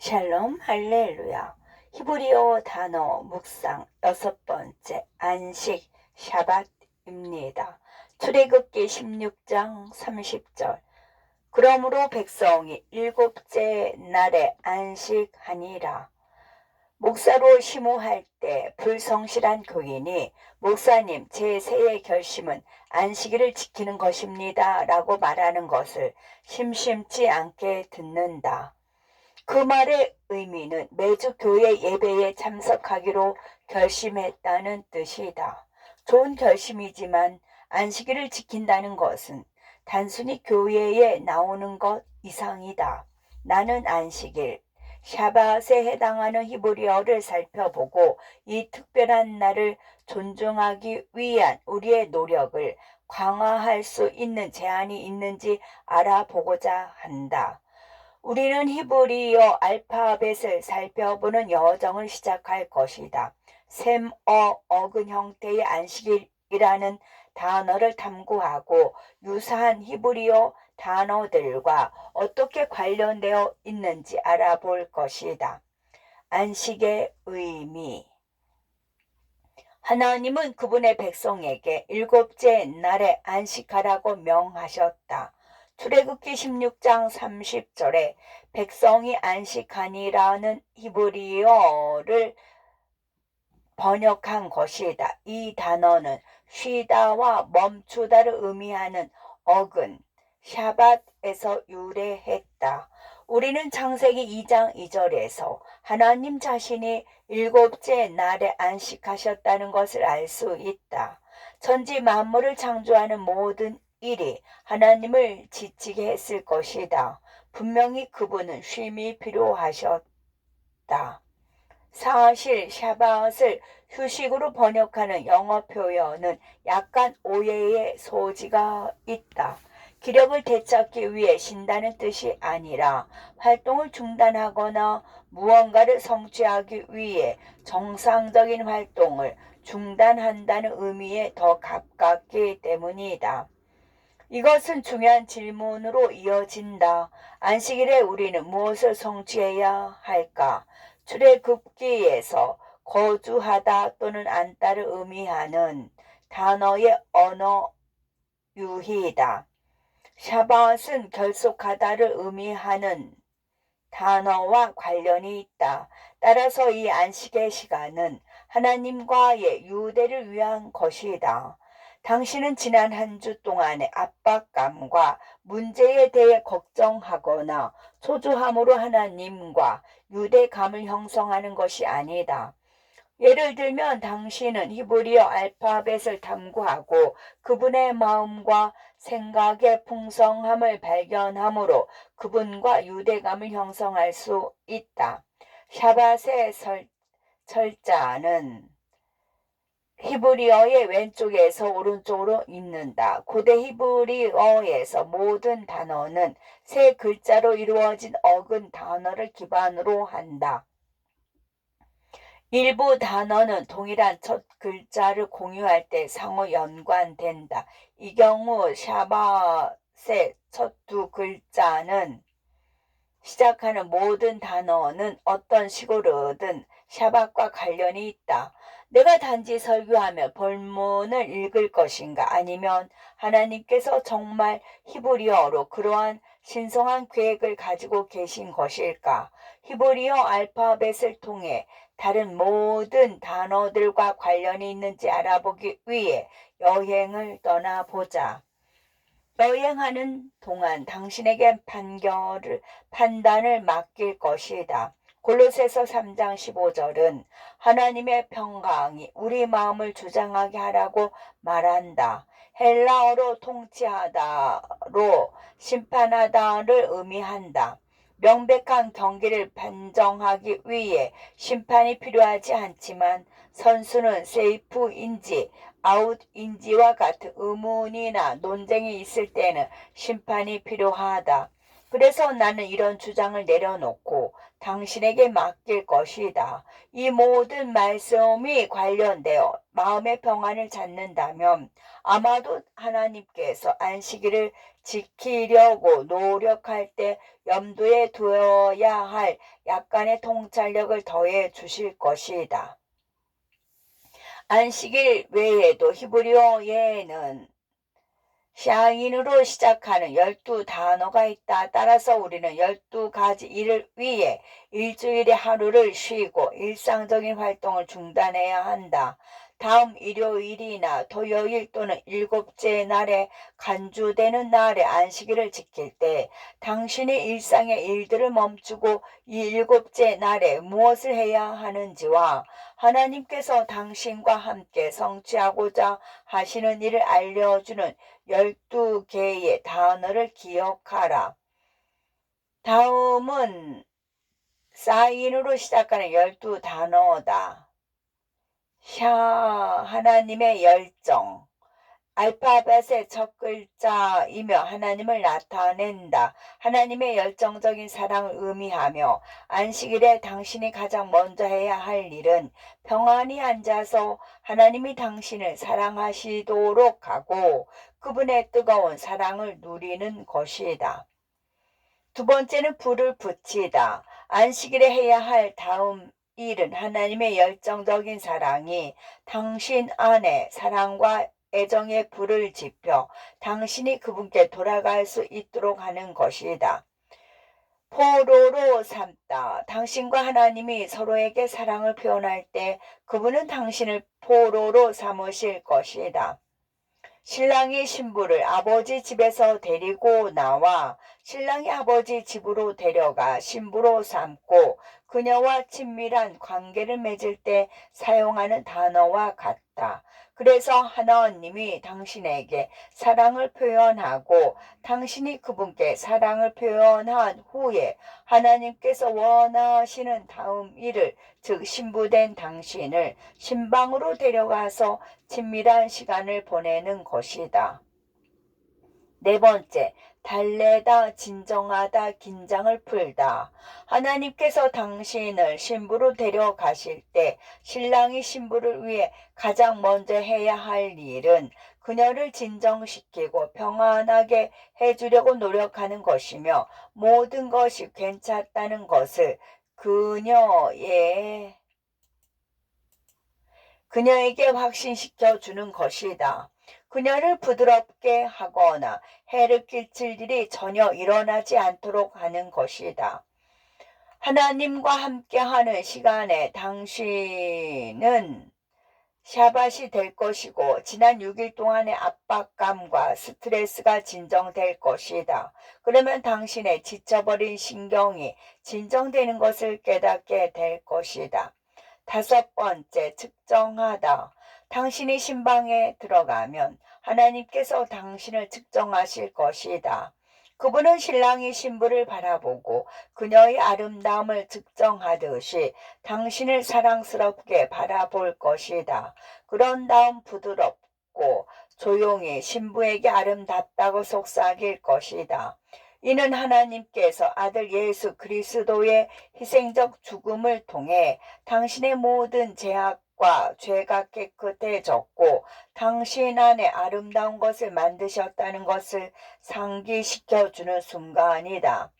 샬롬 할렐루야. 히브리어 단어 묵상 6번째 안식 샤밧입니다. 출애굽기 16장 30절. 그러므로 백성이 일곱째 날에 안식하니라. 목사로 심호할 때 불성실한 교인이 목사님 제 새해 결심은 안식일을 지키는 것입니다 라고 말하는 것을 심심치 않게 듣는다. 그 말의 의미는 매주 교회 예배에 참석하기로 결심했다는 뜻이다. 좋은 결심이지만 안식일을 지킨다는 것은 단순히 교회에 나오는 것 이상이다. 나는 안식일, 샤밧에 해당하는 히브리어를 살펴보고 이 특별한 날을 존중하기 위한 우리의 노력을 강화할 수 있는 제한이 있는지 알아보고자 한다. 우리는 히브리어 알파벳을 살펴보는 여정을 시작할 것이다. 셈, 어근 형태의 안식일이라는 단어를 탐구하고 유사한 히브리어 단어들과 어떻게 관련되어 있는지 알아볼 것이다. 안식의 의미. 하나님은 그분의 백성에게 일곱째 날에 안식하라고 명하셨다. 출애굽기 16장 30절에 백성이 안식하니라는 히브리어를 번역한 것이다. 이 단어는 쉬다와 멈추다를 의미하는 어근, 샤밧에서 유래했다. 우리는 창세기 2장 2절에서 하나님 자신이 일곱째 날에 안식하셨다는 것을 알 수 있다. 천지 만물을 창조하는 모든 일이 하나님을 지치게 했을 것이다. 분명히 그분은 쉼이 필요하셨다. 사실 샤밧을 휴식으로 번역하는 영어 표현은 약간 오해의 소지가 있다. 기력을 되찾기 위해 쉰다는 뜻이 아니라 활동을 중단하거나 무언가를 성취하기 위해 정상적인 활동을 중단한다는 의미에 더 가깝기 때문이다. 이것은 중요한 질문으로 이어진다. 안식일에 우리는 무엇을 성취해야 할까? 출애굽기에서 거주하다 또는 앉다를 의미하는 단어의 언어 유희이다. 샤밧은 결속하다를 의미하는 단어와 관련이 있다. 따라서 이 안식의 시간은 하나님과의 유대를 위한 것이다. 당신은 지난 한 주 동안의 압박감과 문제에 대해 걱정하거나 초조함으로 하나님과 유대감을 형성하는 것이 아니다. 예를 들면 당신은 히브리어 알파벳을 탐구하고 그분의 마음과 생각의 풍성함을 발견함으로 그분과 유대감을 형성할 수 있다. 샤밧의 철자는 히브리어의 왼쪽에서 오른쪽으로 읽는다. 고대 히브리어에서 모든 단어는 세 글자로 이루어진 어근 단어를 기반으로 한다. 일부 단어는 동일한 첫 글자를 공유할 때 상호 연관된다. 이 경우 샤밧의 첫 두 글자는 시작하는 모든 단어는 어떤 식으로든 샤밧과 관련이 있다. 내가 단지 설교하며 본문을 읽을 것인가? 아니면 하나님께서 정말 히브리어로 그러한 신성한 계획을 가지고 계신 것일까? 히브리어 알파벳을 통해 다른 모든 단어들과 관련이 있는지 알아보기 위해 여행을 떠나보자. 여행하는 동안 당신에게 판단을 맡길 것이다. 골로새서 3장 15절은 하나님의 평강이 우리 마음을 주장하게 하라고 말한다. 헬라어로 통치하다로 심판하다를 의미한다. 명백한 경기를 판정하기 위해 심판이 필요하지 않지만 선수는 세이프인지 아웃인지와 같은 의문이나 논쟁이 있을 때는 심판이 필요하다. 그래서 나는 이런 주장을 내려놓고 당신에게 맡길 것이다. 이 모든 말씀이 관련되어 마음의 평안을 찾는다면 아마도 하나님께서 안식일을 지키려고 노력할 때 염두에 두어야 할 약간의 통찰력을 더해 주실 것이다. 안식일 외에도 히브리어에는 샤인으로 시작하는 12단어가 있다. 따라서 우리는 12가지 일을 위해 일주일에 하루를 쉬고 일상적인 활동을 중단해야 한다. 다음 일요일이나 토요일 또는 일곱째 날에 간주되는 날에 안식일을 지킬 때 당신이 일상의 일들을 멈추고 이 일곱째 날에 무엇을 해야 하는지와 하나님께서 당신과 함께 성취하고자 하시는 일을 알려주는 12개의 단어를 기억하라. 다음은 사인으로 시작하는 12단어다. 샤, 하나님의 열정. 알파벳의 첫 글자이며 하나님을 나타낸다. 하나님의 열정적인 사랑을 의미하며 안식일에 당신이 가장 먼저 해야 할 일은 평안히 앉아서 하나님이 당신을 사랑하시도록 하고 그분의 뜨거운 사랑을 누리는 것이다. 두 번째는 불을 붙이다. 안식일에 해야 할 다음 일은 하나님의 열정적인 사랑이 당신 안에 사랑과 애정의 불을 지펴 당신이 그분께 돌아갈 수 있도록 하는 것이다. 포로로 삼다. 당신과 하나님이 서로에게 사랑을 표현할 때 그분은 당신을 포로로 삼으실 것이다. 신랑이 신부를 아버지 집에서 데리고 나와 신랑이 아버지 집으로 데려가 신부로 삼고 그녀와 친밀한 관계를 맺을 때 사용하는 단어와 같다. 그래서 하나님이 당신에게 사랑을 표현하고 당신이 그분께 사랑을 표현한 후에 하나님께서 원하시는 다음 일을 즉 신부된 당신을 신방으로 데려가서 친밀한 시간을 보내는 것이다. 네 번째, 달래다, 진정하다, 긴장을 풀다. 하나님께서 당신을 신부로 데려가실 때 신랑이 신부를 위해 가장 먼저 해야 할 일은 그녀를 진정시키고 평안하게 해주려고 노력하는 것이며 모든 것이 괜찮다는 것을 그녀에게 확신시켜 주는 것이다. 그녀를 부드럽게 하거나 해를 끼칠 일이 전혀 일어나지 않도록 하는 것이다. 하나님과 함께하는 시간에 당신은 샤밧이 될 것이고 지난 6일 동안의 압박감과 스트레스가 진정될 것이다. 그러면 당신의 지쳐버린 신경이 진정되는 것을 깨닫게 될 것이다. 다섯 번째, 측정하다. 당신이 신방에 들어가면 하나님께서 당신을 측정하실 것이다. 그분은 신랑이 신부를 바라보고 그녀의 아름다움을 측정하듯이 당신을 사랑스럽게 바라볼 것이다. 그런 다음 부드럽고 조용히 신부에게 아름답다고 속삭일 것이다. 이는 하나님께서 아들 예수 그리스도의 희생적 죽음을 통해 당신의 모든 죄악과 죄가 깨끗해졌고 당신 안에 아름다운 것을 만드셨다는 것을 상기시켜주는 순간이다.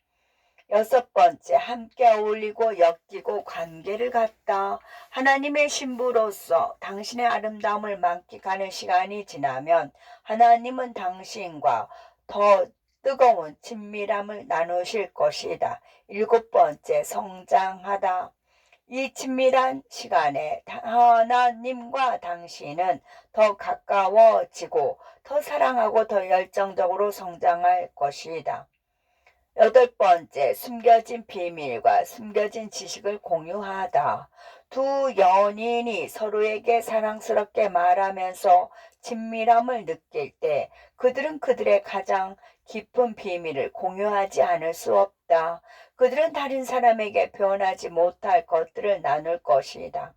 여섯 번째, 함께 어울리고 엮이고 관계를 갖다. 하나님의 신부로서 당신의 아름다움을 만끽하는 시간이 지나면 하나님은 당신과 더 뜨거운 친밀함을 나누실 것이다. 일곱 번째, 성장하다. 이 친밀한 시간에 하나님과 당신은 더 가까워지고 더 사랑하고 더 열정적으로 성장할 것이다. 여덟 번째, 숨겨진 비밀과 숨겨진 지식을 공유하다. 두 연인이 서로에게 사랑스럽게 말하면서 친밀함을 느낄 때 그들은 그들의 가장 깊은 비밀을 공유하지 않을 수 없다. 그들은 다른 사람에게 표현하지 못할 것들을 나눌 것이다.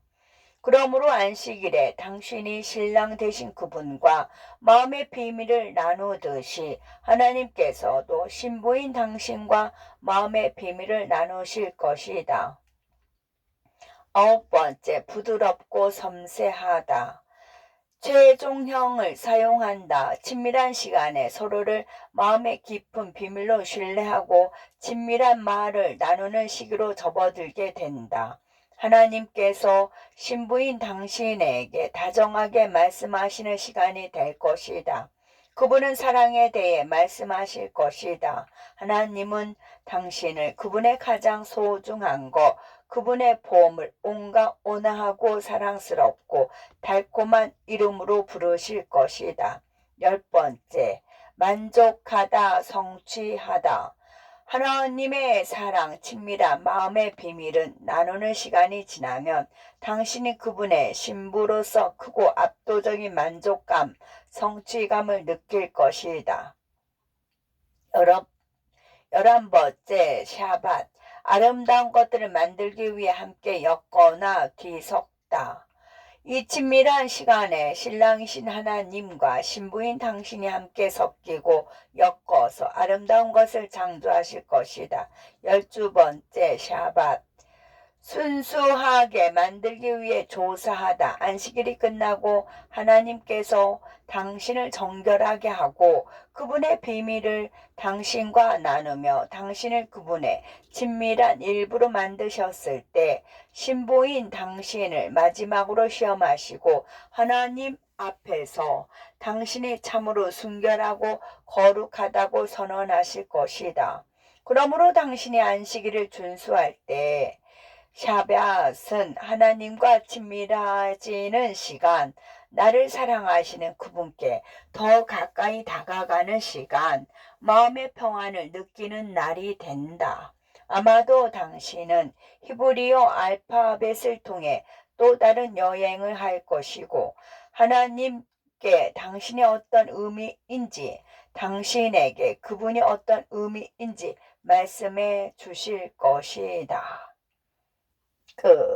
그러므로 안식일에 당신이 신랑 되신 그분과 마음의 비밀을 나누듯이 하나님께서도 신부인 당신과 마음의 비밀을 나누실 것이다. 아홉 번째, 부드럽고 섬세하다. 최종형을 사용한다. 친밀한 시간에 서로를 마음의 깊은 비밀로 신뢰하고 친밀한 말을 나누는 시기로 접어들게 된다. 하나님께서 신부인 당신에게 다정하게 말씀하시는 시간이 될 것이다. 그분은 사랑에 대해 말씀하실 것이다. 하나님은 당신을 그분의 가장 소중한 것, 그분의 보험을 온갖 온화하고 사랑스럽고 달콤한 이름으로 부르실 것이다. 10번째, 만족하다, 성취하다. 하나님의 사랑, 친밀한 마음의 비밀은 나누는 시간이 지나면 당신이 그분의 신부로서 크고 압도적인 만족감, 성취감을 느낄 것이다. 11번째, 샤밧. 아름다운 것들을 만들기 위해 함께 엮거나 뒤섞다. 이 친밀한 시간에 신랑이신 하나님과 신부인 당신이 함께 섞이고 엮어서 아름다운 것을 창조하실 것이다. 12번째, 샤밧. 순수하게 만들기 위해 조사하다. 안식일이 끝나고 하나님께서 당신을 정결하게 하고 그분의 비밀을 당신과 나누며 당신을 그분의 친밀한 일부로 만드셨을 때 신부인 당신을 마지막으로 시험하시고 하나님 앞에서 당신이 참으로 순결하고 거룩하다고 선언하실 것이다. 그러므로 당신이 안식일을 준수할 때 샤밧은 하나님과 친밀해지는 시간, 나를 사랑하시는 그분께 더 가까이 다가가는 시간, 마음의 평안을 느끼는 날이 된다. 아마도 당신은 히브리어 알파벳을 통해 또 다른 여행을 할 것이고 하나님께 당신이 어떤 의미인지 당신에게 그분이 어떤 의미인지 말씀해 주실 것이다. 끝.